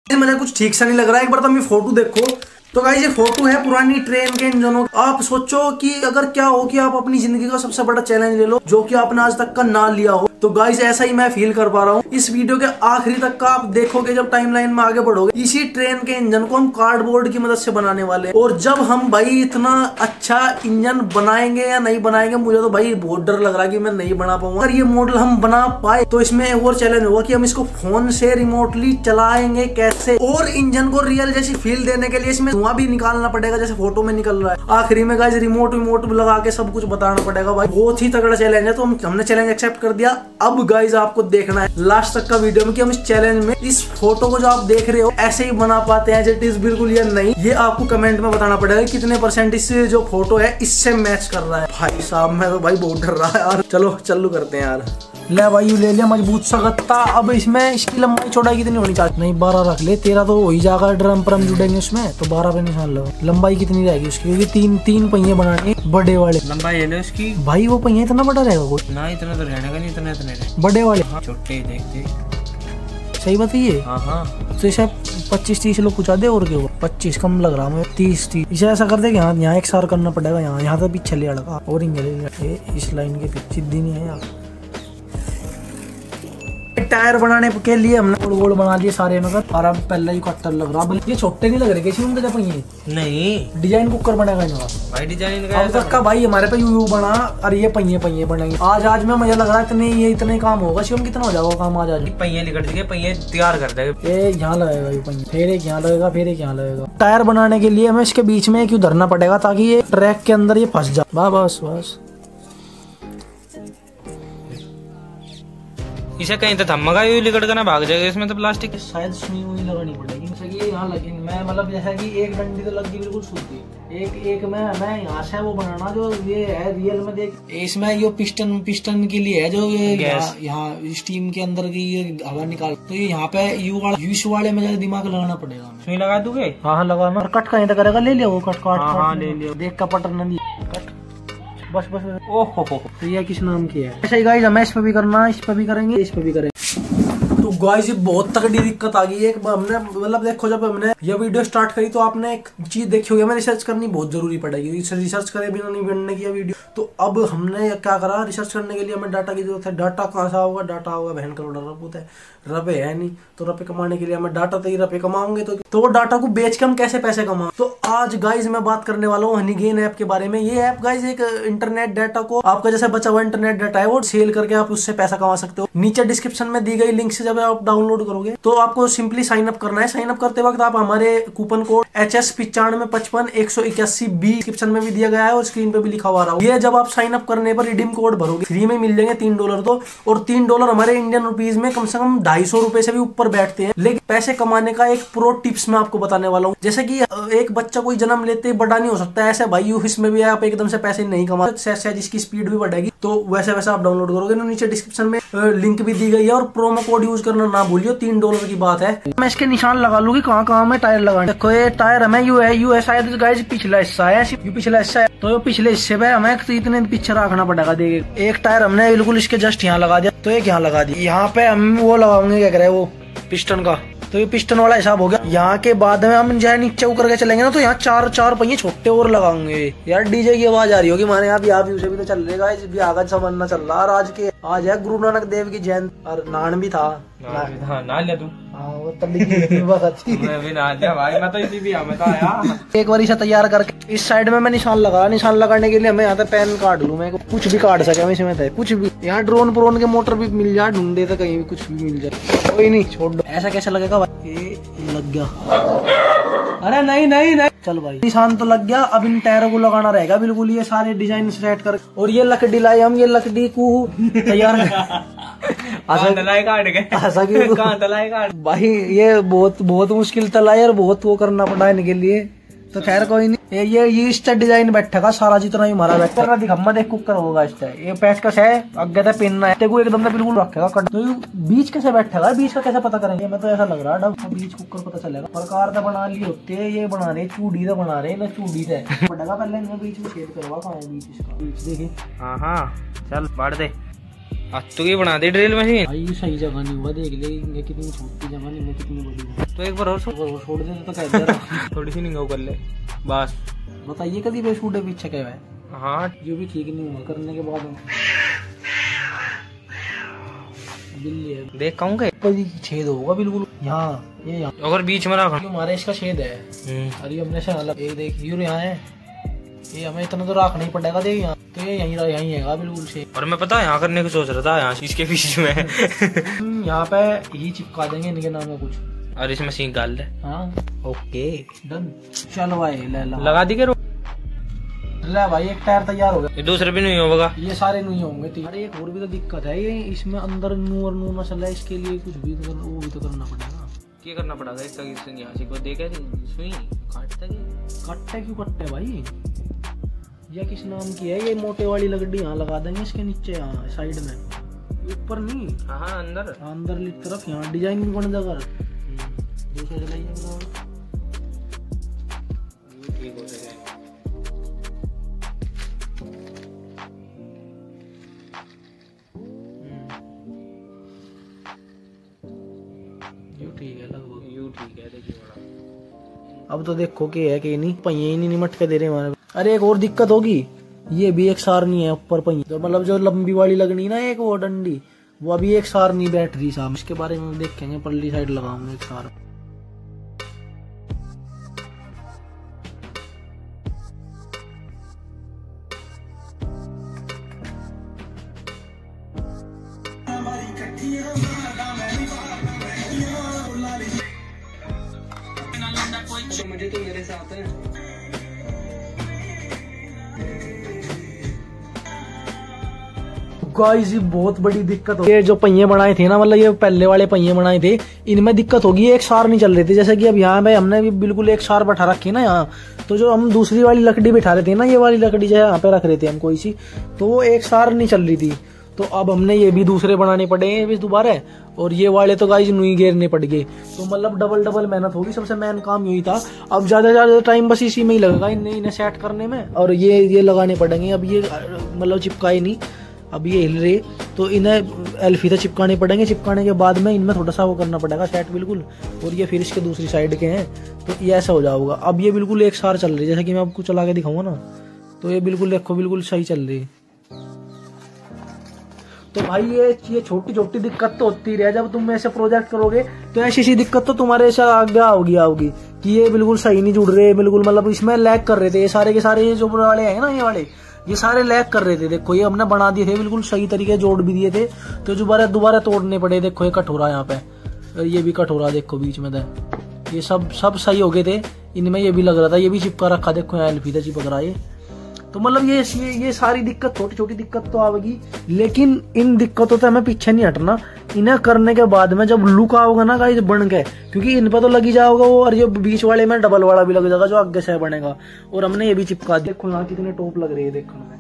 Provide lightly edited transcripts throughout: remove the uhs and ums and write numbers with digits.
मुझे कुछ ठीक सा नहीं लग रहा है, एक बार तो मैं फोटो देखो। तो गाइस ये फोटो है पुरानी ट्रेन के इंजनों। आप सोचो कि अगर क्या हो कि आप अपनी जिंदगी का सबसे बड़ा चैलेंज ले लो जो कि आपने आज तक का ना लिया हो। तो गाइस ऐसा ही मैं फील कर पा रहा हूँ। इस वीडियो के आखिरी तक का आप देखोगे, जब टाइमलाइन में आगे बढ़ोगे, इसी ट्रेन के इंजन को हम कार्डबोर्ड की मदद से बनाने वाले हैं। और जब हम भाई इतना अच्छा इंजन बनाएंगे या नहीं बनाएंगे, मुझे तो भाई बहुत डर लग रहा है कि मैं नहीं बना पाऊंगा। अगर ये मॉडल हम बना पाए तो इसमें एक और चैलेंज होगा कि हम इसको फोन से रिमोटली चलाएंगे कैसे, और इंजन को रियल जैसी फील देने के लिए इसमें धुआं भी निकालना पड़ेगा जैसे फोटो में निकल रहा है। आखिरी में गाइस रिमोट लगा के सब कुछ बताना पड़ेगा। भाई बहुत ही तगड़ा चैलेंज है। तो हमने चैलेंज एक्सेप्ट कर दिया। अब गाइस आपको देखना है लास्ट तक का वीडियो में कि हम इस चैलेंज में इस फोटो को जो आप देख रहे हो ऐसे ही बना पाते हैं इट इज बिल्कुल या नहीं। ये आपको कमेंट में बताना पड़ेगा कितने % इससे जो फोटो है इससे मैच कर रहा है। भाई साहब मैं तो भाई बहुत डर रहा है यार। चलो चालू करते हैं यार। ले भाई ले लिया मजबूत सा गत्ता। अब इसमें इसकी लंबाई चौड़ाई कितनी होनी चाहिए? नहीं 12 रख ले, 13 तो हो ही जाएगा, ड्रम परम जुड़ेंगे उसमें, तो 12 पे निशान लो। लंबाई कितनी रहेगी उसकी? क्योंकि तीन पहिए बनाने बड़े वाले। लंबाई है ना उसकी भाई वो पहिया इतना बड़ा रहेगा कोई ना? इतना तो रहने का नहीं, इतने बड़े वाले। हाँ, छोटे देखते सही बताइए। हाँ तो इसे 25-30 लोग पूछा दे और क्या होगा? 25 कम लग रहा है 30 इसे ऐसा कर दे कि यहाँ एक सार करना पड़ेगा। यहाँ तो पीछे ले लड़का और इस लाइन के पीछे सीधी नहीं है यार। टायर बनाने के लिए हमने गोल बना लिए सारे मगर, और अब पहले ही कट्टर लग रहा। बल्कि ये छोटे नहीं लग रहे किसी उनके जब ये नहीं डिजाइन कुकर बनेगा इनका भाई। डिजाइन का अब तक का भाई हमारे पे यू बना और ये पहिए बनेंगे। आज में मुझे लग रहा है इतने काम होगा। शिवम कितना हो जाएगा काम आज? पहिए निकल जाएंगे, पहिए तैयार कर देंगे। ये यहाँ लगेगा ये पहिए, फिर एक यहाँ लगेगा, फिर एक यहाँ लगेगा। टायर बनाने के लिए हमें इसके बीच में क्यों धरना पड़ेगा ताकि ये ट्रैक के अंदर ये फंस जाए। बस इसे कहीं तो थम्मगा यू लिकड़ कर ना भाग जाएगा। इसमें तो प्लास्टिक शायद सुई हुई लगानी पड़ेगी। जैसे कि यहाँ लगी मैं मतलब जैसा कि एक डंडी तो लगी बिल्कुल सूखी। एक में हमें यहाँ से वो बनाना जो ये है रियल में देख। इसमें ये पिस्टन के लिए है जो ये यहाँ स्टीम के अंदर की ये हवा निकाल। तो ये यहाँ पे यू वाले में दिमाग लगाना पड़ेगा। सुई लगा दूंगे? हाँ लगाना। कट कहीं तक करेगा? ले लिया वो कट ले लिया। देख का पटर न कट बस ओहो तो ये किस नाम की है? ऐसा ही गाइस हमें इस पे भी करना, इस पे भी करेंगे, इस पे भी करेंगे। तो गाइस ये बहुत तगड़ी दिक्कत आ गई है। हमने मतलब देखो जब हमने ये वीडियो स्टार्ट करी तो आपने एक चीज देखी होगी, हमें रिसर्च करनी बहुत जरूरी पड़ेगी। रिसर्च करे बिना नहीं बनने की वीडियो। तो अब हमने क्या करा, रिसर्च करने के लिए हमें डाटा की जरूरत है। डाटा कहाँ से होगा? डाटा होगा बहन करोड़ रपूत है, रुपए है नहीं। तो रुपए कमाने के लिए हमें डाटा तो ही रुपए कमाओगे तो वो डाटा को बेच के हम कैसे पैसे कमाओ। तो आज गाइज मैं बात करने वाला हूँ हनीगेन ऐप के बारे में। ये ऐप गाइज एक इंटरनेट डाटा को, आपका जैसे बचा हुआ इंटरनेट डाटा है वो सेल करके आप उससे पैसा कमा सकते हो। नीचे डिस्क्रिप्शन में दी गई लिंक से जब आप डाउनलोड करोगे तो आपको सिंपली साइन अप करना है। साइन अप करते वक्त आप हमारे कूपन कोड HS955181B डिस्क्रिप्शन में भी दिया गया है और स्क्रीन पे भी लिखा हुआ रहा है। ये जब आप साइन अप करने पर रिडीम कोड भरोगे फ्री में मिल जाएंगे $3 तो, और $3 हमारे इंडियन रुपीज में कम से कम 250 रुपए से भी ऊपर बैठते हैं। लेकिन पैसे कमाने का एक प्रो टिप्स मैं आपको बताने वाला हूँ। जैसे कि एक बच्चा कोई जन्म लेते ही बड़ा नहीं हो सकता, ऐसे भाई इसमें भी आप एकदम से पैसे नहीं कमा सकते। जिसकी स्पीड भी बढ़ेगी तो वैसे आप डाउनलोड करोगे। नीचे डिस्क्रिप्शन में लिंक भी दी गई है और प्रोमो कोड यूज करना ना भूलियो। $3 की बात है। मैं इसके निशान लगा लूंगी कहाँ में टायर लगाने। देखो ये टायर हमें यू है शायद गाइस पिछला हिस्सा है, पिछला हिस्सा है। तो पिछले हिस्से पे हमें तो इतने पीछे रखना पड़ेगा। देखिए एक टायर हमने बिल्कुल इसके जस्ट यहाँ लगा दिया, तो एक यहाँ लगा दिया। यहाँ पे हम वो लगाएंगे क्या करे वो पिस्टन का। तो ये पिस्टन वाला हिसाब हो गया। यहाँ के बाद में हम जहाँ नीचे उतर के चलेंगे ना तो यहाँ चार पहिए छोटे और लगाएंगे। यार डीजे की आवाज आ रही होगी हमारे यहाँ भी उसे भी तो चल रहेगा। भी आगा समझना चल रहा है। आज है गुरु नानक देव की जयंती और नान भी था। ना लिया तू? वो एक बार इसे तैयार करके इस साइड में मैं निशान लगाने के लिए हमें यहाँ पे पेन काट लूँ। मैं कुछ भी काट सके हम इसमें कुछ भी। यहाँ ड्रोन के मोटर भी मिल जाए, ढूंढे तो कहीं भी कुछ भी मिल जाए। कोई नहीं छोड़ दो। ऐसा कैसे लगेगा भाई? ये लग गया। अरे नहीं चल भाई निशान तो लग गया। अब इन टायरों को लगाना रहेगा बिल्कुल। ये सारे डिजाइन सेट कर और ये लकड़ी लाई हम। ये लकड़ी को तैयार भाई ये बहुत मुश्किल तलाई और बहुत वो करना पड़ा इनके लिए। तो खैर कोई नहीं। ये इसका डिजाइन बैठेगा सारा जितना ही हमारा बैठेगा। दिखा देख कुकर होगा इसका। ये पेचकस है आगे से पिन है को एकदम से बिल्कुल रखेगा। तो बीच कैसे बैठेगा? बीच का कैसे पता करेंगे? मैं तो ऐसा लग रहा है बीच कुकर पता चलेगा। प्रकार तो बना लिए होते हैं। ये बना रहे चूड़ी तो बना रहे ना चूड़ी से पड़ेगा। पहले बीच में छेद करवा कहाँ है बीच इसका? बीच देखिए। हाँ चल बांट दे। आज तो ये बना दे ड्रिल मशीन। भाई ये सही जगह नहीं हुआ, देख ले कितनी छोटी जगह नहीं है, कितनी बड़ी है। तो एक बार और छोड़ दे तो कह दे थोड़ी सी निगाह कर ले बस। बताइए कभी भाई शूट है पीछे क्या है। हाँ जो भी ठीक नहीं हुआ करने के बाद बिल्ली है, देख कहूँ कोई छेद होगा बिल्कुल यहाँ, ये यहाँ अगर बीच में रखा हमारे इसका छेद है। अरे हमने से अलग एक देख यूर यहाँ है, ये हमें इतना तो रखना ही पड़ेगा। देख यहाँ तो ये यहीं है बिल्कुल से। और मैं पता है यहाँ करने की सोच रहा था, यहाँ इसके बीच में यहाँ पे ही चिपका देंगे इनके नाम में कुछ, और इसमें सींग डाल दे। हाँ ओके डन। चल भाई लगा दी करो। ले भाई एक टायर तैयार हो गया। ये दूसरे भी नहीं होगा, ये सारे नहीं होंगे। अरे एक और भी तो दिक्कत है, ये इसमें अंदर नू और नू मसला है, इसके लिए कुछ भी तो वो भी तो करना पड़ेगा। क्या करना पड़ेगा इसका? यहाँ से को देखा सुई काटता क्यों कटता है भाई? ये किस नाम की है? ये मोटे वाली लकड़ी यहाँ लगा देंगे इसके नीचे, यहाँ साइड में, ऊपर नहीं। हाँ अंदर की तरफ यहाँ डिजाइन भी बन जाएगा। दूसरे ठीक हो जाएगा। ठीक है देखिए बड़ा। अब तो देखो कि है कि नहीं, पहिए ही नहीं निमट के दे रहे हमारे। अरे एक और दिक्कत होगी, ये भी एक सार नहीं है ऊपर पहिए, तो मतलब जो लंबी वाली लगनी ना एक वो डंडी, वो अभी एक सार नहीं बैठ रही साहब। इसके बारे में देखेंगे, पल्ली साइड लगाऊंगा एक सार। मुझे तो मेरे साथ है। गाइस ये बहुत बड़ी दिक्कत हो, ये जो पहिए बनाए थे ना, मतलब ये पहले वाले पहिए बनाए थे, इनमें दिक्कत होगी, एक सार नहीं चल रहे थे। जैसे कि अब यहाँ पे हमने भी बिल्कुल एक सार बैठा रखी ना यहाँ, तो जो हम दूसरी वाली लकड़ी बिठा रहे थे ना, ये वाली लकड़ी जो है यहाँ पे रख रहे थे हम कोई सी, तो वो एक सार नहीं चल रही थी। तो अब हमने ये भी दूसरे बनाने पड़े दोबारा, और ये वाले तो गाइस नुई घेरने पड़ गए। तो मतलब डबल मेहनत होगी। सबसे मेन काम यही था। अब ज्यादा टाइम बस इसी में ही लगेगा इन्हें सेट करने में, और ये लगाने पड़ेंगे। अब ये मतलब चिपकाए नहीं, अब ये हिल रहे, तो इन्हें एल्फीता चिपकाने पड़ेंगे। चिपकाने के बाद में इनमें थोड़ा सा वो करना पड़ेगा सेट बिल्कुल, और ये फिर इसके दूसरी साइड के हैं, तो ये ऐसा हो जाएगा। अब ये बिल्कुल एक सार चल रही है, जैसे कि मैं आपको चला के दिखाऊंगा ना, तो ये बिल्कुल देखो बिल्कुल सही चल रही है। तो भाई ये छोटी छोटी दिक्कत तो होती रहे, जब तुम ऐसे प्रोजेक्ट करोगे तो ऐसी दिक्कत तो तुम्हारे साथ आगे होगी कि ये बिल्कुल सही नहीं जुड़ रहे, बिल्कुल मतलब इसमें लैग कर रहे थे। ये सारे के सारे ये जो वाले हैं ना, ये वाले ये सारे लैग कर रहे थे। देखो ये हमने बना दिए थे बिल्कुल सही तरीके, जोड़ भी दिए थे, तो दोबारा तोड़ने पड़े। देखो ये कठोरा यहाँ पे, ये भी कठोरा देखो बीच में था, ये सब सही हो गए थे। इनमें ये भी लग रहा था, ये भी चिपका रखा, देखो यहाँ एल्फीता चिपक रहा है। तो मतलब ये सारी दिक्कत, छोटी छोटी दिक्कत तो आएगी, लेकिन इन दिक्कतों से हमें पीछे नहीं हटना। इन्हें करने के बाद में जब लुक आओगा ना गाइस बन के, क्योंकि इन पर तो लगी जाओगा वो, और ये बीच वाले में डबल वाला भी लग जाएगा जो आगे से बनेगा। और हमने ये भी चिपका दिया। देखो यहाँ कितने टॉप लग रही है, देखने में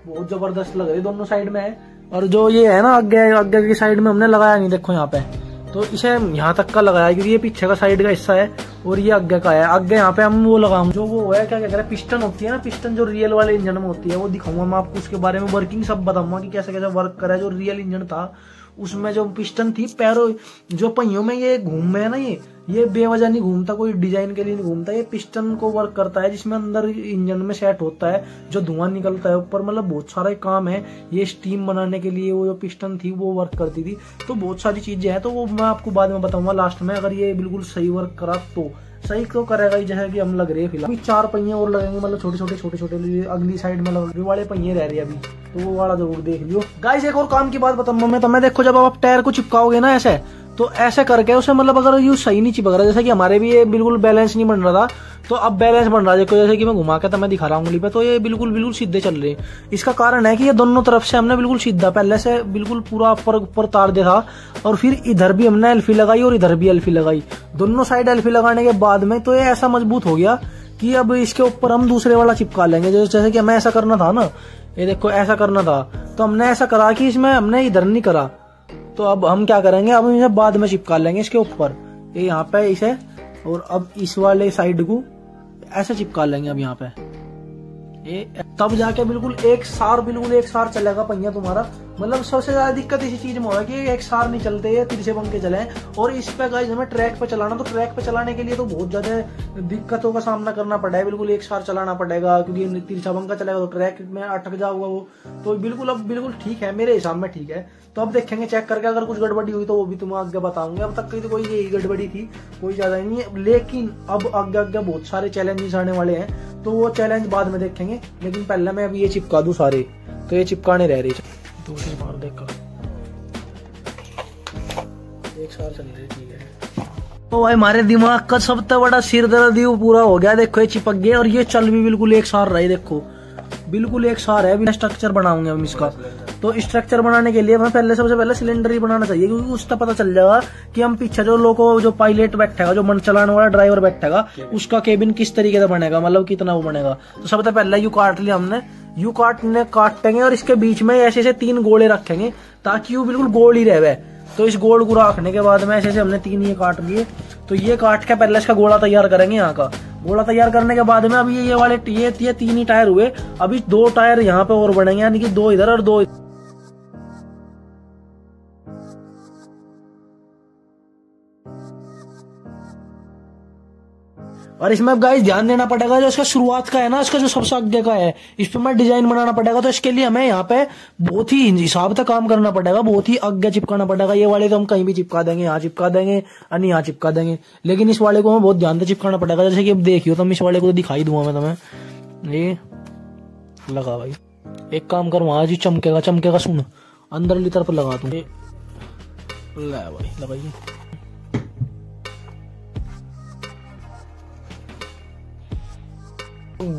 बहुत जबरदस्त लग रही है, दोनों साइड में है। और जो ये है ना आगे की साइड में हमने लगाया नहीं, देखो यहाँ पे, तो इसे यहाँ तक का लगाया क्योंकि ये पीछे का साइड का हिस्सा है और ये आगे का है। आगे यहाँ पे हम वो लगाऊं जो वो है क्या कहते हैं, पिस्टन होती है ना, पिस्टन जो रियल वाले इंजन में होती है, वो दिखाऊंगा मैं आपको। उसके बारे में वर्किंग सब बताऊंगा कि कैसे कैसे वर्क करा है। जो रियल इंजन था उसमें जो पिस्टन थी, पैरों जो पहियों में ये घूम में है ना, ये बेवजह नहीं घूमता, कोई डिजाइन के लिए नहीं घूमता। ये पिस्टन को वर्क करता है, जिसमें अंदर इंजन में सेट होता है, जो धुआं निकलता है ऊपर। मतलब बहुत सारा काम है। ये स्टीम बनाने के लिए वो जो पिस्टन थी वो वर्क करती थी। तो बहुत सारी चीजें हैं, तो वो मैं आपको बाद में बताऊंगा लास्ट में। अगर ये बिल्कुल सही वर्क करा तो सही तो करेगा ही, जैसे कि हम लग रहे हैं फिलहाल। 4 पहिए और लगेंगे, मतलब छोटे अगली साइड में लगे वाले पहिए रह रहे हैं अभी, तो वो वाला जरूर देख लियो गाइस। एक और काम की बात बताऊंगा मैं तुम्हें। देखो जब आप टायर को चिपकाओगे ना ऐसे, तो ऐसे करके उसे मतलब अगर यू सही नहीं चिपक रहा, जैसे कि हमारे भी ये बिल्कुल बैलेंस नहीं बन रहा था, तो अब बैलेंस बन रहा है। देखो जैसे कि मैं घुमा के मैं दिखा रहा हूँ उंगली पे, तो ये बिल्कुल सीधे चल रहे हैं। इसका कारण है कि ये दोनों तरफ से हमने बिल्कुल सीधा पहले से बिल्कुल पूरा ऊपर तार दिया था, और फिर इधर भी हमने एल्फी लगाई और इधर भी एल्फी लगाई, दोनों साइड एल्फी लगाने के बाद में तो ये ऐसा मजबूत हो गया कि अब इसके ऊपर हम दूसरे वाला चिपका लेंगे। जैसे कि हमें ऐसा करना था ना, ये देखो ऐसा करना था, तो हमने ऐसा करा कि इसमें हमने इधर नहीं करा। तो अब हम क्या करेंगे, अब इसे बाद में चिपका लेंगे इसके ऊपर, ये यहाँ पे इसे, और अब इस वाले साइड को ऐसे चिपका लेंगे अब यहाँ पे ये, तब जाके बिल्कुल एक सार चलेगा पहिया तुम्हारा। मतलब सबसे ज्यादा दिक्कत इसी चीज में हो कि एक सार नहीं चलते है, तिरछे पंखे चले। और इस पे गाइस हमें ट्रैक पे चलाना, तो ट्रैक पे चलाने के लिए तो बहुत ज्यादा दिक्कतों का सामना करना पड़ा है। बिल्कुल एक सार चलाना पड़ेगा, क्योंकि तिरछा पंखा चलेगा तो ट्रैक में अटक जाऊंगा वो। तो बिल्कुल अब बिल्कुल ठीक है, मेरे हिसाब में ठीक है। तो अब देखेंगे चेक करके, अगर कुछ गड़बड़ी हुई तो वो भी तुम्हें आगे बताऊंगे। अब तक की तो कोई यही गड़बड़ी थी, कोई ज्यादा नहीं है। लेकिन अब आगे आगे बहुत सारे चैलेंजेस आने वाले हैं, तो वो चैलेंज बाद में देखेंगे। लेकिन पहले मैं अभी ये चिपका दूं सारे, तो ये चिपकाने रह रही है। दूसरी बार देखा एक साल चल रही, ठीक है। तो भाई हमारे दिमाग का सबसे बड़ा सिर दर्द पूरा हो गया। देखो ये चिपक गया और ये चल भी बिल्कुल एक सार रहा है। देखो बिल्कुल एक सार है। अभी स्ट्रक्चर बनाऊंगे हम इसका। तो स्ट्रक्चर बनाने के लिए हमें सबसे पहले सिलेंडर ही बनाना चाहिए, क्योंकि उसका पता चल जाएगा कि हम पीछे जो लोगों जो पायलट बैठेगा, जो मन चलाने वाला ड्राइवर बैठेगा, उसका केबिन किस तरीके से बनेगा, मतलब कितना वो बनेगा। तो सबसे पहले यू काट लिया हमने, यू काटेंगे और इसके बीच में ऐसे ऐसे 3 गोले रखेंगे, ताकि वो बिल्कुल गोल ही रहे। तो इस गोल को रखने के बाद में ऐसे ऐसे हमने 3 ये काट लिए। तो ये काट के पहले इसका गोला तैयार करेंगे। यहाँ का गोला तैयार करने के बाद में अभी ये वाले ये 3 ही टायर हुए। अभी 2 टायर यहाँ पे और बनेंगे, यानी कि 2 इधर और 2 इधर। और इसमें अब गाइस ध्यान देना पड़ेगा, जो इसका शुरुआत का है ना, इसका जो सबसे आगे का है, इस पे मैं डिजाइन बनाना पड़ेगा। तो इसके लिए हमें यहाँ पे बहुत ही हिसाब से काम करना पड़ेगा, बहुत ही आगे चिपकाना पड़ेगा। ये वाले तो हम कहीं भी चिपका देंगे, यहाँ चिपका देंगे और यहाँ चिपका देंगे, लेकिन इस वाले को हमें बहुत ध्यान से चिपकाना पड़ेगा। जैसे कि अब देखियो, तो इस वाले को तो दिखाई दूंगा मैं तुम्हें। ये लगा भाई, एक काम कर, वहां जी चमकेगा, सुन अंदर ली तरफ लगा दूं। भाई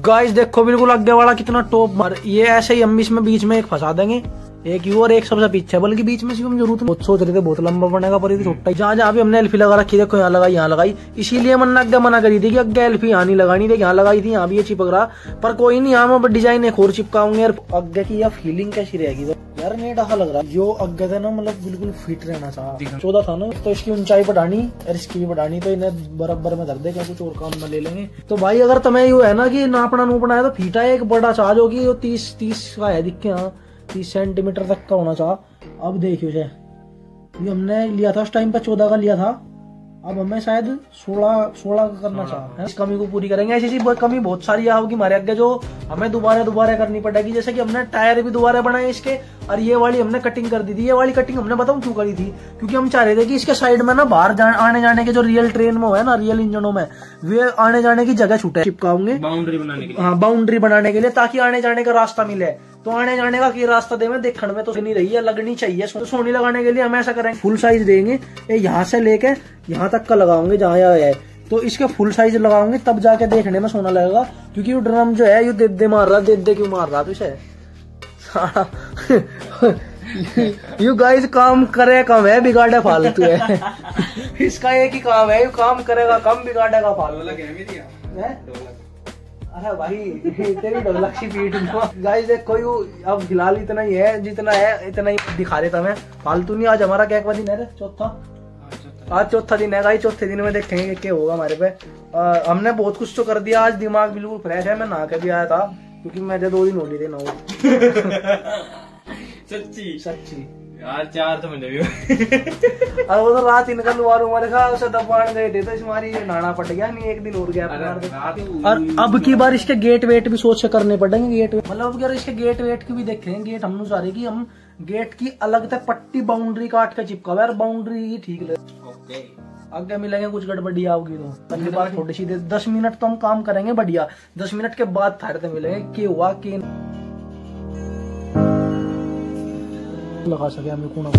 गाइस देखो बिल्कुल आगे वाला कितना टॉप मार। ये ऐसे ही हम इसमें बीच में एक फंसा देंगे, एक यू और एक सबसे पीछे, बल्कि बीच में हम जरूरत बहुत सोच रहे थे, बहुत लंबा बनेगा, पर ये छोटा। जहाँ जहाँ भी हमने एल्फी लगा रखी, देखो यहाँ लगाई, यहाँ लगाई। इसीलिए मैंने आगे मना करी थी कि आगे एल्फी यहाँ नहीं लगानी थी, यहाँ लगाई थी, यहाँ भी ये चिपक रहा। पर कोई नहीं, यहाँ मैं डिजाइन एक और चिपकाऊंगे। आगे की यह फीलिंग कैसी रहेगी यार, नेट ऐसा लग रहा है। जो आगे था ना, मतलब बिल्कुल फिट रहना चाहिए। 14 था ना, तो इसकी ऊंचाई बढ़ानी और इसकी भी बढ़ानी, तो इन्हें बराबर में धर दे, क्या कुछ और काम में ले लेंगे। तो भाई अगर तुम्हें यू है ना कि नापना नूपना है, तो फीटा एक बड़ा चार्ज होगी, 30 का है, दिखे हाँ 30 सेंटीमीटर तक का होना चाहिए। अब देखियो ये हमने लिया था उस टाइम पे 14 का लिया था, अब हमें शायद 16 का करना चाहिए। इस कमी को पूरी करेंगे। ऐसी कमी बहुत सारी होगी हमारे आगे, जो हमें दोबारा करनी पड़ेगी। जैसे कि हमने टायर भी दोबारा बनाए इसके, और ये वाली हमने कटिंग कर दी थी। ये वाली कटिंग हमने बताऊं क्यों करी थी, क्योंकि हम चाह रहे थे कि इसके साइड में ना बाहर आने जाने के जो रियल ट्रेन में है ना, रियल इंजनों में, वे आने जाने की जगह छूटे चिपकाऊंगे बाउंड्री बनाने के लिए। हाँ, बाउंड्री बनाने के लिए, ताकि आने जाने का रास्ता मिले। तो आने जाने का रास्ता दे में देखने में तो नहीं रही है, लगनी चाहिए। तो सोनी लगाने के लिए हम ऐसा करेंगे, फुल साइज देंगे, यहाँ से लेके यहाँ तक का लगाओगे जहाँ है। तो इसके फुल साइज लगाओगे, तब जाके देखने में सोना लगेगा। क्योंकि ये ड्रम जो है, ये दे मार रहा, दे क्यों मार रहा तो इसे यू गाइस काम करे कम है, बिगाड़े फालतू है। इसका एक ही काम है, यू काम करेगा कम, बिगाड़ेगा फालतू। अरे भाई तेरी ढोलक सी पीट। गाइस देखो यू अब फिलहाल इतना ही है, जितना है इतना ही दिखा देता मैं, फालतू नहीं। आज हमारा क्या दिन है, चौथा, आज चौथा दिन है गाइस। चौथे दिन में देखेंगे क्या होगा हमारे पे। हमने बहुत कुछ तो कर दिया, आज दिमाग बिल्कुल फ्रेश है। मैं नहा के भी आया था, क्योंकि मुझे 2 दिन हो लिए थे ना। सच्ची यार 4 तो मैंने भी। अब वो तो रात इनका दुआर उमर का उसे दबाण गए थे, तो इसमारी नहाना पड़ गया। नहीं एक दिन और गया। और अब की बार इसके गेट वेट भी सोच से करने पड़ेंगे। गेट मतलब अगर इसके गेट वेट की भी देखेंगे, गेट हम सारे की हम गेट की अलग से पट्टी बाउंड्री काट के चिपका हुआ है, बाउंड्री ही ठीक लगे। आगे मिलेंगे कुछ गड़बड़ी आओगी तो पहली बार थोड़ी सी 10 मिनट तो हम काम करेंगे बढ़िया। 10 मिनट के बाद थारते मिलेंगे कि हुआ कि लगा सके हमें कोना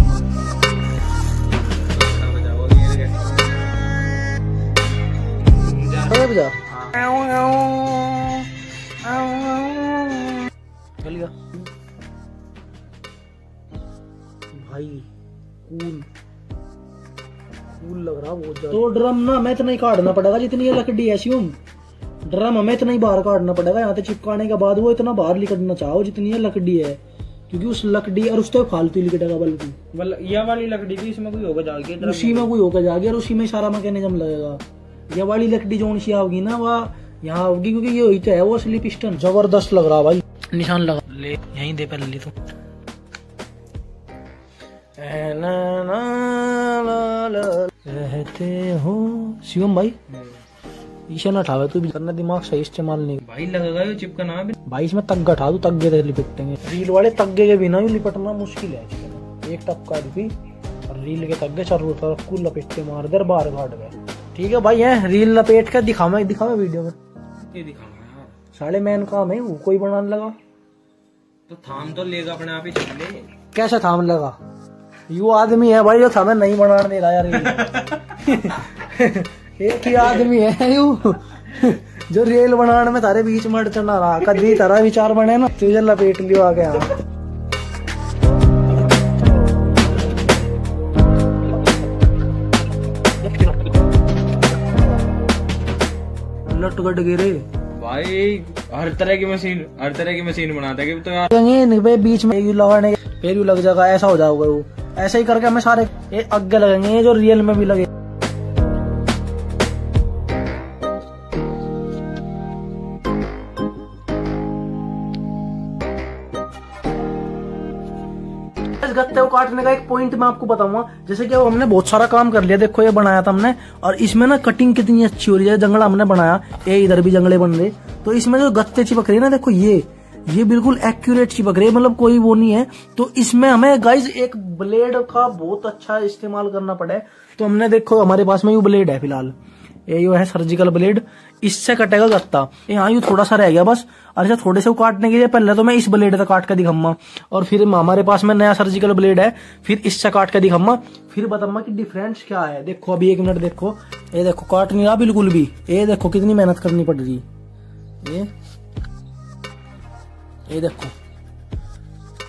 भाई कूल लग रहा बहुत ज्यादा। तो ड्रम ना हमें इतना ही काटना पड़ेगा जितनी ये लकड़ी है शिवम, ड्रम हमें इतना ही बाहर काटना पड़ेगा। यहाँ पे चिपकाने के बाद वो इतना बाहर निकलना चाहो जितनी ये लकड़ी है, क्योंकि उस लकड़ी और उससे फालतू लिकटेगा। बल्कि ये वाली लकड़ी भी इसमें कोई होगा जाएगी, उसी में कोई होगा जाएगी और उसी में सारा मैकेनिज्म लगेगा। ये वाली लकड़ी जो सी होगी ना वह यहाँ होगी, क्योंकि ये हुई तो है वो असली पिस्टन। जबरदस्त लग रहा भाई, निशान लगा ले यहीं दे पहले तो कैसे हो शिवम भाई, ईशा ना ठावे तू भी करना, दिमाग सही इस्तेमाल नहीं भाई लगेगा ये चिपकना भी। भाई इसमें तग्गा ठा, तू तग्गे से लिपटेंगे। रील वाले तग्गे के बिना भी लिपटना मुश्किल है इसमें। एक टपका भी और रील के तग्गे चारों तरफ को लपेट के मार दे, बाहर काट गए। ठीक है भाई, है रील लपेट के दिखावा वीडियो में, ये दिखाना साढ़े मैन काम है वो, कोई बनाने लगा तो थाम तो लेगा अपने आप ही चल ले। कैसे थाम लगा, यू आदमी है भाई जो थामे नहीं बनाने दे रहा यार। एक ही आदमी है यू जो रेल बनाने में तारे बीच में चढ़ना रहा, कदी तारा विचार बने ना तुझे लपेट लियो आ गया। लट गिरे भाई, हर तरह की मशीन बनाता है तो यार। बीच में यू लगाने फिर यू लग जाएगा, ऐसा हो जाएगा वो। ऐसे ही करके हमें सारे आगे लगेंगे जो रियल में भी लगे। इस गत्ते को काटने का एक पॉइंट मैं आपको बताऊंगा। जैसे कि हमने बहुत सारा काम कर लिया, देखो ये बनाया था हमने, और इसमें ना कटिंग कितनी अच्छी हो रही है। जंगला हमने बनाया, ये इधर भी जंगले बन रहे, तो इसमें जो गत्ते चिपक रही है ना, देखो ये बिल्कुल एक्यूरेट चिपक रही है, मतलब कोई वो नहीं है। तो इसमें हमें गाइज एक ब्लेड का बहुत अच्छा इस्तेमाल करना पड़े। तो हमने देखो हमारे पास में यू ब्लेड है फिलहाल, ये है सर्जिकल ब्लेड, इससे कटेगा गत्ता। यहाँ यू थोड़ा सा रह गया बस। अच्छा, थोड़े से काटने के लिए पहले तो मैं इस ब्लेड से काट के दिखाऊंगा, और फिर हमारे पास में नया सर्जिकल ब्लेड है, फिर इससे काट के दिखाऊंगा, फिर बताऊंगा कि डिफरेंस क्या है। देखो अभी 1 मिनट देखो, ये देखो काट नहीं रहा बिल्कुल भी। ये देखो कितनी मेहनत करनी पड़ रही है। ये देखो,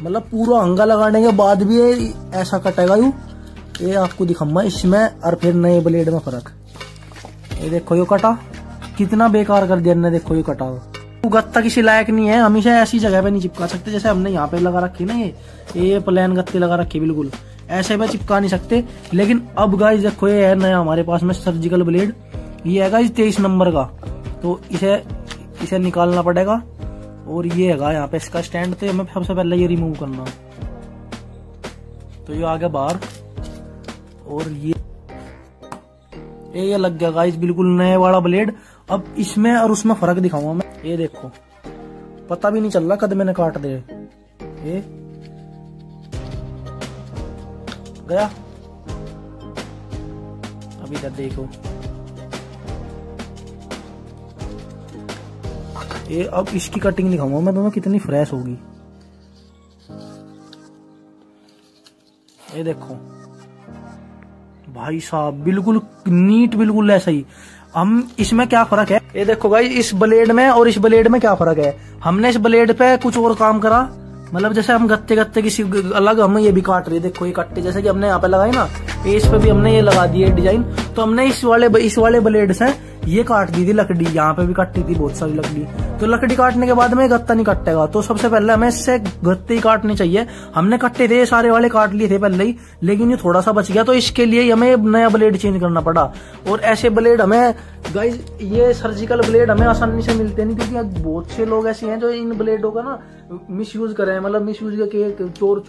मतलब पूरा अंगा लगाने के बाद भी ये ऐसा कटेगा यू। ये आपको दिखाऊंगा इसमें और फिर नए ब्लेड में फर्क। ये देखो यो कटा, कितना बेकार कर दिया ने। देखो ये कटा गत्ता किसी लायक नहीं है, हमेशा ऐसी जगह पे नहीं चिपका सकते। जैसे हमने यहाँ पे लगा रखी ना, ये प्लेन गत्ते लगा रखी बिल्कुल ऐसे पे चिपका नहीं सकते। लेकिन अब गाइस देखो ये है नया हमारे पास में सर्जिकल ब्लेड, ये है गाइस 23 नंबर का। तो इसे निकालना पड़ेगा, और ये है यहाँ पे इसका स्टैंड, तो हमें सबसे पहले ये रिमूव करना। तो ये आ गया बाहर, और ये लग गया गाइस बिल्कुल नए वाला ब्लेड। अब इसमें और उसमें फर्क दिखाऊंगा मैं। ये देखो पता भी नहीं चल रहा कद मैंने काट दे। ये गया, अभी इधर देखो ये। अब इसकी कटिंग दिखाऊंगा मैं तुम्हें कितनी फ्रेश होगी। ये देखो भाई साहब बिल्कुल नीट, बिल्कुल ऐसा ही। हम इसमें क्या फर्क है, ये देखो भाई इस ब्लेड में और इस ब्लेड में क्या फर्क है। हमने इस ब्लेड पे कुछ और काम करा, मतलब जैसे हम गत्ते किसी अलग हम ये भी काट रहे, देखो ये कट्टे जैसे कि हमने यहाँ पे लगाई ना, इस पे भी हमने ये लगा दिए डिजाइन। तो हमने इस वाले ब्लेड से ये काट दी थी लकड़ी, यहाँ पे भी कट्टी थी बहुत सारी लकड़ी। तो लकड़ी काटने के बाद में गत्ता नहीं कटेगा, तो सबसे पहले हमें इससे गत्ते ही काटने चाहिए। हमने कट्टे थे सारे वाले काट लिए थे पहले ही, लेकिन ये थोड़ा सा बच गया, तो इसके लिए हमें नया ब्लेड चेंज करना पड़ा। और ऐसे ब्लेड हमें गाइज, ये सर्जिकल ब्लेड हमें आसानी से मिलते नहीं, क्योंकि बहुत से लोग ऐसे हैं जो इन ब्लेडों का ना मिस यूज करें, मतलब मिस यूज करके चोर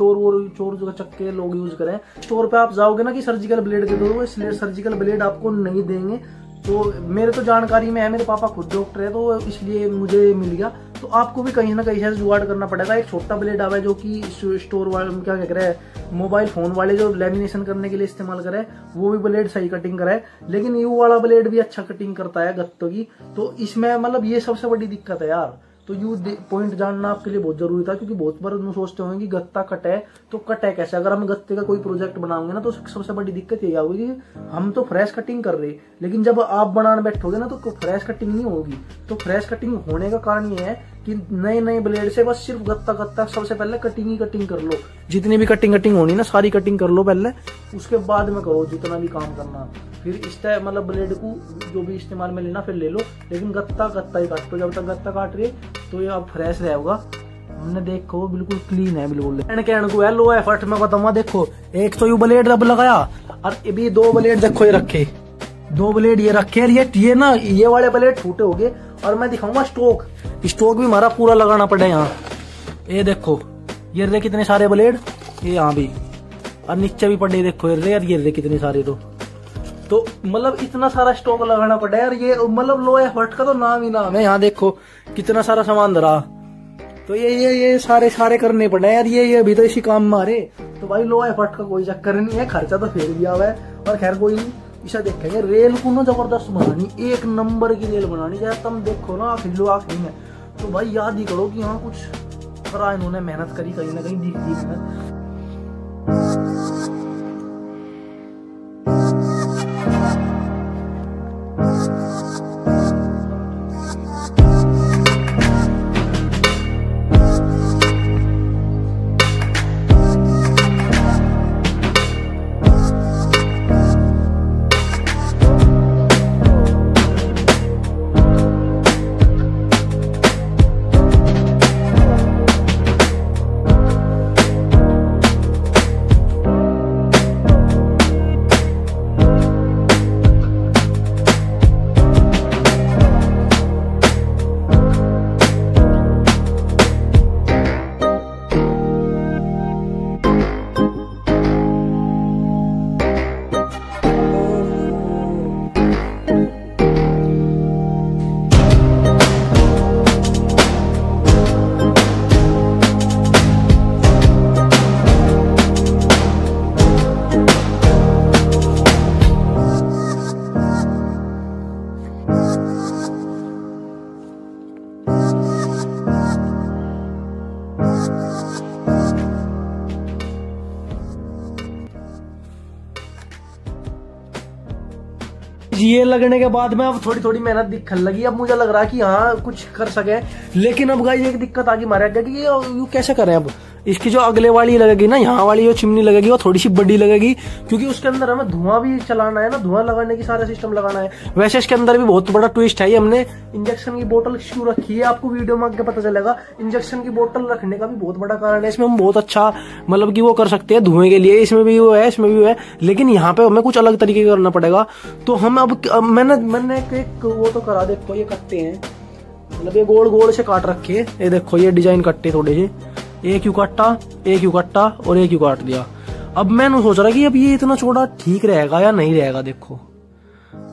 जो चक्के लोग यूज करें। स्टोर पे आप जाओगे ना कि सर्जिकल ब्लेड दे दो, इसलिए सर्जिकल ब्लेड आपको नहीं देंगे। तो मेरे तो जानकारी में है, मेरे पापा खुद डॉक्टर है, तो इसलिए मुझे मिल गया। तो आपको भी कहीं ना कहीं से जुगाड़ करना पड़ेगा। एक छोटा ब्लेड आवे जो कि स्टोर वाले क्या कह रहे हैं, मोबाइल फोन वाले जो लेमिनेशन करने के लिए इस्तेमाल करे, वो भी ब्लेड सही कटिंग करे। लेकिन यू वाला ब्लेड भी अच्छा कटिंग करता है गत्तों की। तो इसमें मतलब ये सबसे बड़ी दिक्कत है यार। तो यू पॉइंट जानना आपके लिए बहुत जरूरी था, क्योंकि बहुत बार सोचते होंगे कि गत्ता कटे तो कटे कैसे। अगर हम गत्ते का कोई प्रोजेक्ट बनाएंगे ना, तो सबसे बड़ी दिक्कत यही होगी कि हम तो फ्रेश कटिंग कर रहे, लेकिन जब आप बनाने बैठोगे ना तो फ्रेश कटिंग नहीं होगी। तो फ्रेश कटिंग होने का कारण ये है कि नए ब्लेड से बस सिर्फ गत्ता सबसे पहले कटिंग ही कटिंग कर लो। जितनी भी कटिंग होनी ना, सारी कटिंग कर लो पहले, उसके बाद में करो जितना भी काम करना। फिर इस तरह मतलब ब्लेड को जो भी इस्तेमाल में लेना फिर ले लो, लेकिन गत्ता ही काटो। जब तक गत्ता काट रही है तो ये अब फ्रेश रहेगा। हमने देखो बिल्कुल क्लीन है बिल्कुल। कहने को है लो एफर्ट में बताऊंगा। देखो एक तो यू ब्लेड रब लगाया, और ये भी 2 ब्लेड देखो ये रखे, 2 ब्लेड ये रखे। ये ना ये वाले ब्लेड टूटे हो गए। और मैं दिखाऊंगा स्टोक भी हमारा पूरा लगाना पड़े यहाँ। ये देखो ये रे कितने सारे ब्लेड, ये यहाँ भी, और नीचे भी पड़े देखो ये रे कितने सारे। तो मतलब इतना सारा स्टॉक लगाना पड़ा यार। ये मतलब लो एफर्ट का तो नाम ही नाम है। यहाँ देखो कितना सारा सामान धरा, तो ये सारे करने पड़े यार। ये अभी तो इसी काम में आ रहे, तो भाई लो एफर्ट का कोई चक्कर नहीं है, खर्चा तो फिर भी आवा है। और खैर कोई नहीं, इसे देखेंगे। रेल को ना जबरदस्त बनानी, एक नंबर की रेल बनानी, चाहे तुम देखो ना आखिरी में, तो भाई याद ही करो कि यहाँ कुछ करा इन्होंने, मेहनत करी कहीं ना कहीं दिख है। ये लगने के बाद में अब थोड़ी मेहनत दिखने लगी। अब मुझे लग रहा है कि हाँ कुछ कर सके, लेकिन अब गाइस एक दिक्कत आगे मारा गया कि ये कैसे करें। अब इसकी जो अगले वाली लगेगी ना, यहाँ वाली जो चिमनी लगेगी वो थोड़ी सी बड़ी लगेगी, क्योंकि उसके अंदर हमें धुआं भी चलाना है ना, धुआं लगाने की सारा सिस्टम लगाना है। वैसे इसके अंदर भी बहुत बड़ा ट्विस्ट है। ये हमने इंजेक्शन की बोतल क्यों रखी है, आपको वीडियो में आगे पता चलेगा। इंजेक्शन की बोतल रखने का भी बहुत बड़ा कारण है। इसमें हम बहुत अच्छा मतलब कि वो कर सकते हैं धुएं के लिए, इसमें भी वो है, इसमें भी वो है, लेकिन यहाँ पे हमें कुछ अलग तरीके का करना पड़ेगा। तो हम अब मैंने एक वो तो करा, देखो ये कट्टे हैं, मतलब ये गोल से काट रखे। ये देखो ये डिजाइन कट्टे थोड़े से, एक यू कट्टा और एक यू काट दिया। अब मैंने सोच रहा कि अब ये इतना चौड़ा ठीक रहेगा या नहीं रहेगा। देखो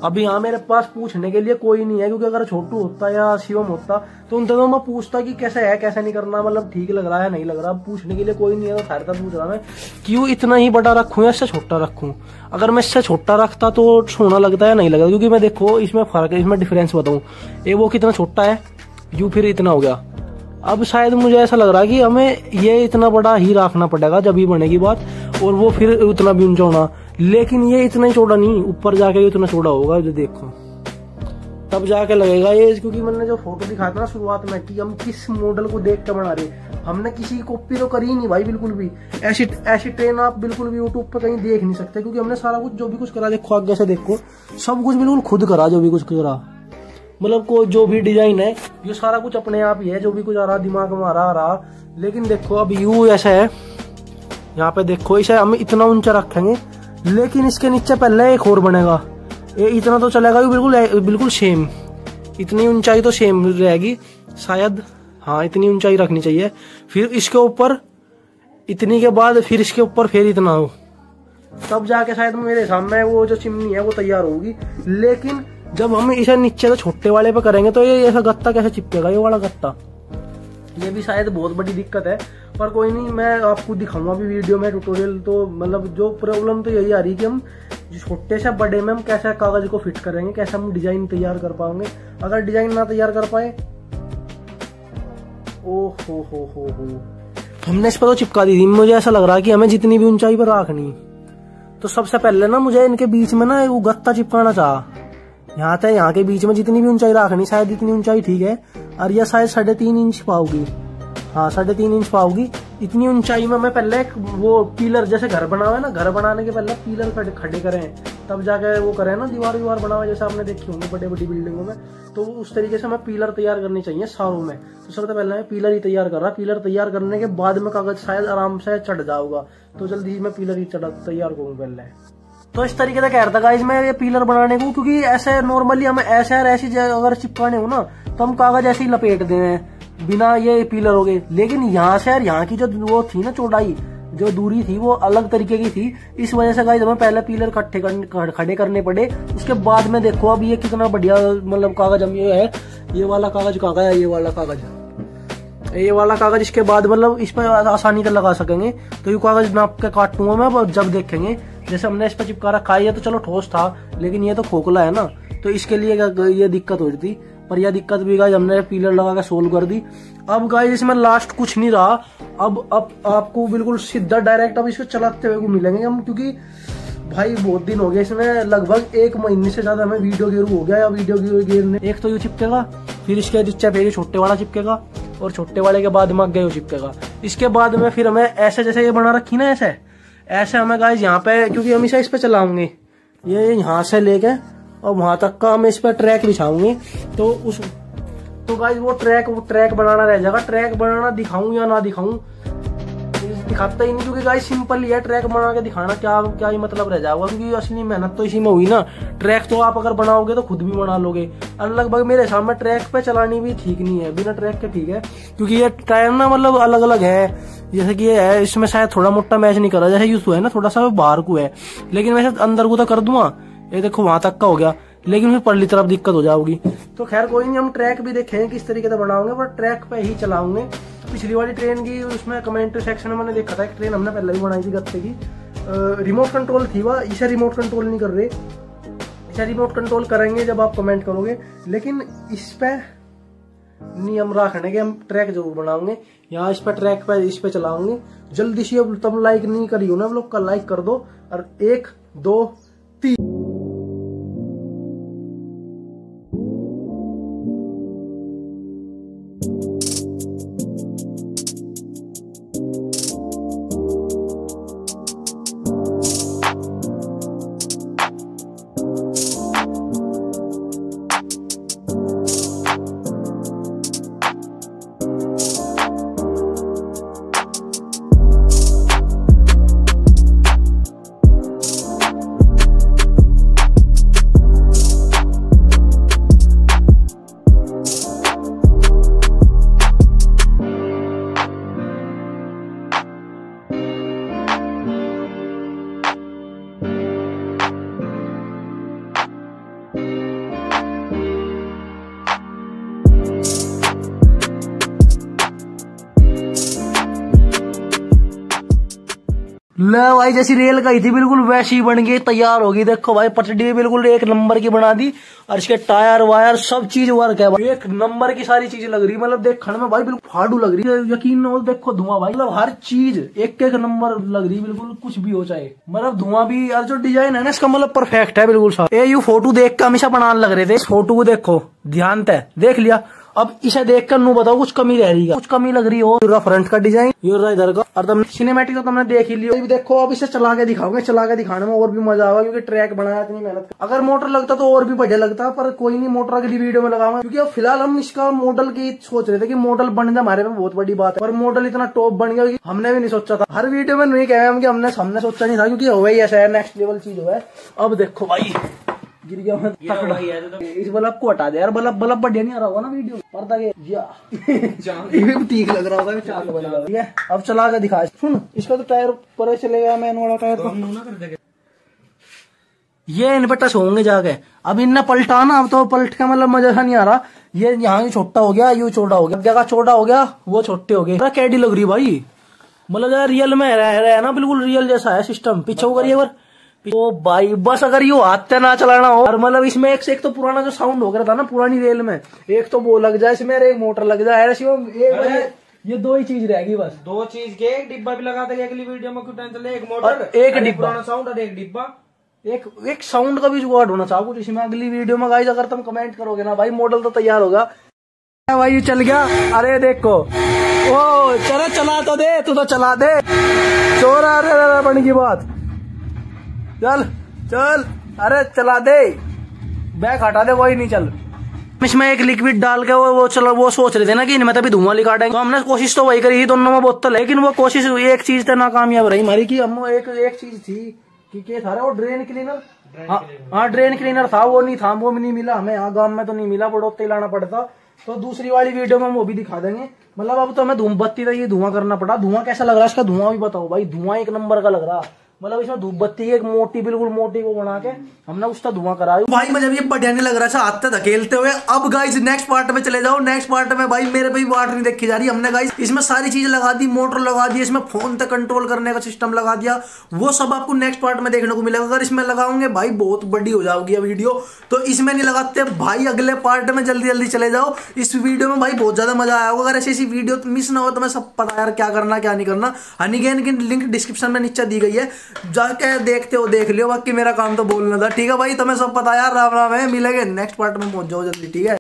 अब यहाँ मेरे पास पूछने के लिए कोई नहीं है, क्योंकि अगर छोटू होता या शिवम होता तो उनसे तो मैं पूछता कि कैसे है कैसे नहीं करना, मतलब ठीक लग रहा है नहीं लग रहा। पूछने के लिए कोई नहीं है, तो ठहरता पूछ रहा मैं क्यों इतना ही बड़ा रखूं या इससे छोटा रखूं। अगर मैं इससे छोटा रखता तो सोना लगता है नहीं लगता, क्योंकि मैं देखो इसमें फर्क है, इसमें डिफरेंस बताऊं। ये वो कितना छोटा है, यू फिर इतना हो गया। अब शायद मुझे ऐसा लग रहा है कि हमें ये इतना बड़ा ही रखना पड़ेगा जब ही बनेगी बात, और वो फिर उतना भी ऊंचा होना। लेकिन ये इतना ही चौड़ा नहीं, ऊपर जाके इतना चौड़ा होगा जो देखो, तब जाके लगेगा ये। क्योंकि मैंने जो फोटो दिखाया था ना शुरुआत में कि हम किस मॉडल को देख के बना रहे, हमने किसी की कॉपी तो करी नहीं भाई बिल्कुल भी। ऐसी ट्रेन आप बिल्कुल भी यूट्यूब पे कहीं देख नहीं सकते, क्योंकि हमने सारा कुछ जो भी कुछ करा, देखो आगे से देखो सब कुछ बिल्कुल खुद करा, जो भी कुछ करा, मतलब को जो भी डिजाइन है ये सारा कुछ अपने आप ही है, जो भी कुछ आ रहा दिमाग में आ रहा। लेकिन देखो अब यू ऐसा है, यहाँ पे देखो इसे हम इतना ऊंचा रखेंगे, लेकिन इसके नीचे पहले एक और बनेगा। ये इतना तो चलेगा बिल्कुल सेम, इतनी ऊंचाई तो सेम रहेगी शायद, हाँ इतनी ऊंचाई रखनी चाहिए। फिर इसके ऊपर इतनी के बाद फिर इसके ऊपर फिर इतना हो, तब जाके शायद मेरे सामने वो जो चिमनी है वो तैयार होगी। लेकिन जब हम इसे नीचे तो छोटे वाले पे करेंगे तो ये ऐसा गत्ता कैसे चिपकेगा, ये वाला गत्ता, ये भी शायद बहुत बड़ी दिक्कत है। पर कोई नहीं, मैं आपको दिखाऊंगा भी वीडियो में ट्यूटोरियल। तो मतलब जो प्रॉब्लम तो यही आ रही है कि हम छोटे से बड़े में हम कैसे कागज को फिट करेंगे, कैसे हम डिजाइन तैयार कर पाएंगे। अगर डिजाइन ना तैयार कर पाए, ओ हो हमने इस पर तो चिपका दी थी। मुझे ऐसा लग रहा है कि हमें जितनी भी ऊंचाई पर रखनी, तो सबसे पहले ना मुझे इनके बीच में ना वो गत्ता चिपकाना चाहा, यहाँ तक यहाँ के बीच में जितनी भी ऊंचाई रखनी, शायद इतनी ऊंचाई ठीक है। और यह शायद 3.5 इंच पाओगी, हाँ 3.5 इंच पाओगी। इतनी ऊंचाई में मैं पहले वो पिलर, जैसे घर बना हुआ है ना, घर बनाने के पहले पिलर खड़े करें, तब जाके वो करें ना दीवार बना हुआ, जैसे आपने देखी होंगे बड़ी बिल्डिंगों में। तो उस तरीके से हमें पिलर तैयार करनी चाहिए सारों में। तो सबसे पहले मैं पिलर ही तैयार कर रहा, पिलर तैयार करने के बाद में कागज शायद आराम से चढ़ जाऊगा, तो जल्दी ही मैं पिलर ही तैयार करूँ पहले। तो इस तरीके से कह रहा था गाइस मैं ये पिलर बनाने को, क्योंकि ऐसे नॉर्मली हम ऐसे और ऐसी जगह अगर चिपकाने हो ना, तो हम कागज ऐसे ही लपेट दे रहे हैं बिना ये पिलर हो गए। लेकिन यहाँ से यार यहाँ की जो वो थी ना चौड़ाई, जो दूरी थी वो अलग तरीके की थी। इस वजह से गाइस हमें पहले पिलर खड़े करने पड़े। उसके बाद में देखो अब ये कितना बढ़िया मतलब कागज हम ये है, ये वाला कागज कहाँ गया, ये वाला कागज इसके बाद मतलब इस पर आसानी से लगा सकेंगे। तो ये कागज नाप के काटूंगा मैं, अब जब देखेंगे। जैसे हमने इस पर चिपका रखा है, ये तो चलो ठोस था, लेकिन ये तो खोखला है ना, तो इसके लिए ये दिक्कत हो रही थी। पर यह दिक्कत भी गाइस हमने पिलर लगा के सोल्व कर दी। अब गाइस इसमें लास्ट कुछ नहीं रहा। अब आपको बिल्कुल सीधा डायरेक्ट अब इसको चलाते हुए मिलेंगे हम, क्योंकि भाई बहुत दिन हो गए इसमें, लगभग 1 महीने से ज्यादा हमें वीडियो गेयर हो गया। या वीडियो गेयर ने एक तो ये चिपकेगा, फिर इसके नीचे फिर छोटे वाला चिपकेगा, और छोटे वाले के बाद में आगे चिपकेगा। इसके बाद में फिर हमें ऐसे जैसे ये बना रखी ना, ऐसे हमें गाइस यहाँ पे, क्योंकि हम इसे इस पे चलाऊंगे, ये यहाँ से लेके और वहां तक का हम इस पर ट्रैक बिछाऊंगे। तो गाइस वो ट्रैक बनाना रह जाएगा। ट्रैक बनाना दिखाऊं या ना दिखाऊं, दिखाता ही नहीं, क्योंकि गाइस सिंपल ही है। ट्रैक बना के दिखाना क्या ही मतलब रह जाएगा, क्योंकि असली मेहनत तो इसी में हुई ना। ट्रैक तो आप अगर बनाओगे तो खुद भी बना लोगे। लगभग मेरे सामने ट्रैक पे चलानी भी ठीक नहीं है, बिना ट्रैक के ठीक है, क्योंकि ये टायर ना मतलब अलग अलग है। जैसे कि ये है, इसमें शायद थोड़ा मोटा मैच नहीं कर रहा, जैसे यूज है ना, थोड़ा सा बाहर को है, लेकिन वैसे अंदर को तो कर दूंगा। ये देखो वहां तक का हो गया, लेकिन फिर परली तरफ दिक्कत हो जाएगी। तो खैर कोई नहीं, हम ट्रैक भी देखेंगे किस तरीके से बनाओगे, पर ट्रैक पे ही चलाओगे। पिछली वाली ट्रेन की उसमें कमेंट सेक्शन में मैंने देखा था, एक ट्रेन हमने पहले भी बनाई थी गत्ते की, रिमोट कंट्रोल थी वह। इसे रिमोट कंट्रोल नहीं कर रहे, इसे रिमोट कंट्रोल करेंगे जब आप कमेंट करोगे। लेकिन इस पे नियम रखने के हम ट्रैक जरूर बनाओगे। यहाँ इस पे ट्रैक पे इस पे चलाओगे। जल्दी से अब तुम लाइक नहीं करी हो ना लोग का, लाइक कर दो। और 1 2 3 ले भाई, जैसी रेल गई थी बिल्कुल वैसी ही बन गई, तैयार होगी। देखो भाई पटड़ी भी बिल्कुल 1 नंबर की बना दी, और इसके टायर वायर सब चीज वर्क है भाई। 1 नंबर की सारी चीज लग रही, मतलब देखने में भाई बिल्कुल फाड़ू लग रही है। यकीन हो देखो धुआं भाई, मतलब हर चीज 1 नंबर लग रही, बिल्कुल कुछ भी हो चाहे, मतलब धुआं भी। और जो डिजाइन है ना इसका मतलब परफेक्ट है बिल्कुल साफ। ये फोटो देख के हमेशा बनाने लग रहे थे, इस फोटो को देखो ध्यान से देख लिया। अब इसे देखकर नू बताओ कुछ कमी रह रही है, कुछ कमी लग रही हो। फ्रंट का डिजाइन ये इधर का, और तुमने सिनेमैटिक तो तुमने देख ही लिया। देखो अब इसे चला के दिखाओगे, चला के दिखाने में और भी मजा आएगा, क्योंकि ट्रैक बनाया इतनी मेहनत। अगर मोटर लगता तो और भी बढ़िया लगता, पर कोई नहीं, मोटर अगली वीडियो में लगाऊंगा। क्योंकि अब फिलहाल हम इसका मॉडल की सोच रहे थे कि मॉडल बन जाए, हमारे में बहुत बड़ी बात है। पर मॉडल इतना टॉप बन गया कि हमने भी नहीं सोचा था। हर वीडियो में नहीं कहे हम कि हमने सोचा नहीं था, क्योंकि हो ही ऐसा है, नेक्स्ट लेवल चीज हो है। अब देखो भाई गिर गया मैं, इस बल्ब को हटा दे यार, बल्ब बढ़िया नहीं आ रहा होगा ना वीडियो, पर्दा के ठीक लग रहा होगा, चाक बना ठीक है। अब चला के दिखा, सुन इसका तो टायर ऊपर चलेगा, मैन वाला टायर तो ये इन पे टच होंगे जाके। अब इनने पलटा ना, अब तो पलट का मतलब मजा नहीं आ रहा। ये यहाँ छोटा हो गया, यू छोटा हो गया, जगह छोटा हो गया, वो छोटे हो गए। कैडी लग रही भाई, मतलब यार रियल में रह रहा है ना, बिल्कुल रियल जैसा है सिस्टम। पीछे करिए बार, ओ भाई बस अगर यू हाथ ना चलाना हो, और मतलब इसमें एक तो पुराना जो साउंड हो गया था ना पुरानी रेल में, एक तो वो लग जाए इसमें, एक मोटर लग जाए, ये 2 ही चीज रहेगी बस। 2 चीज के, एक डिब्बा भी लगा देगा अगली वीडियो में, क्यों टेंशन ले। एक मोटर, एक डिब्बा, पुराना साउंड, और एक डिब्बा, एक साउंड का भी जुगाड़ होना चाहिए कुछ इसमें। अगली वीडियो में गाइस अगर तुम कमेंट करोगे ना भाई, मॉडल तो तैयार होगा भाई। चल गया, अरे देखो ओ चला तो दे, तू तो चला दे, चोरा। अरे बन की बात, चल चल, अरे चला दे, बैग हटा दे, वही नहीं चल। इसमें एक लिक्विड डाल के वो सोच रहे थे ना कि इनमें तभी धुआं निकालेंगे, तो हमने कोशिश तो वही करी थी, दोनों में बोतल, लेकिन वो कोशिश एक चीज तो नाकामयाब रही हमारी, कि हम एक चीज थी कि था वो ड्रेन क्लीनर। हाँ ड्रेन क्लीनर था, वो नहीं था, वो नहीं मिला हमें। यहाँ गांव में तो नहीं मिला, बड़ोते लाना पड़ता। तो दूसरी वाली वीडियो में हम वो भी दिखा देंगे। मतलब अब तो हमें धूम बत्ती था, ये धुआं करना पड़ा। धुआं कैसा लग रहा है इसका, धुआं भी बताओ भाई। धुआं एक नंबर का लग रहा। मतलब इसमें धूप बत्ती की एक मोटी, बिल्कुल मोटी को बना के हमने उसका धुआं कराया भाई। मुझे ये बढ़िया नहीं लग रहा है हाथ से धकेलते हुए। अब गाइस नेक्स्ट पार्ट में चले जाओ। नेक्स्ट पार्ट में भाई मेरे पे भी वाट नहीं देखी जा रही। हमने गाइस इसमें सारी चीज लगा दी, मोटर लगा दी, इसमें फोन से कंट्रोल करने का सिस्टम लगा दिया। वो सब आपको नेक्स्ट पार्ट में देखने को मिलेगा। अगर इसमें लगाओगे भाई बहुत बड़ी हो जाओगी वीडियो, तो इसमें नहीं लगाते भाई। अगले पार्ट में जल्दी जल्दी चले जाओ। इस वीडियो में भाई बहुत ज्यादा मजा आया होगा। अगर ऐसी वीडियो मिस ना हो तो मैं सब पता यार क्या करना क्या नहीं करना। हनी गेन की लिंक डिस्क्रिप्शन में नीचे दी गई है, जाके देखते हो देख लियो। बाकी मेरा काम तो बोलना था, ठीक है भाई। तुम्हें सब पता यार। राम राम है, मिलेंगे नेक्स्ट पार्ट में, पहुंच जाओ जल्दी, ठीक है।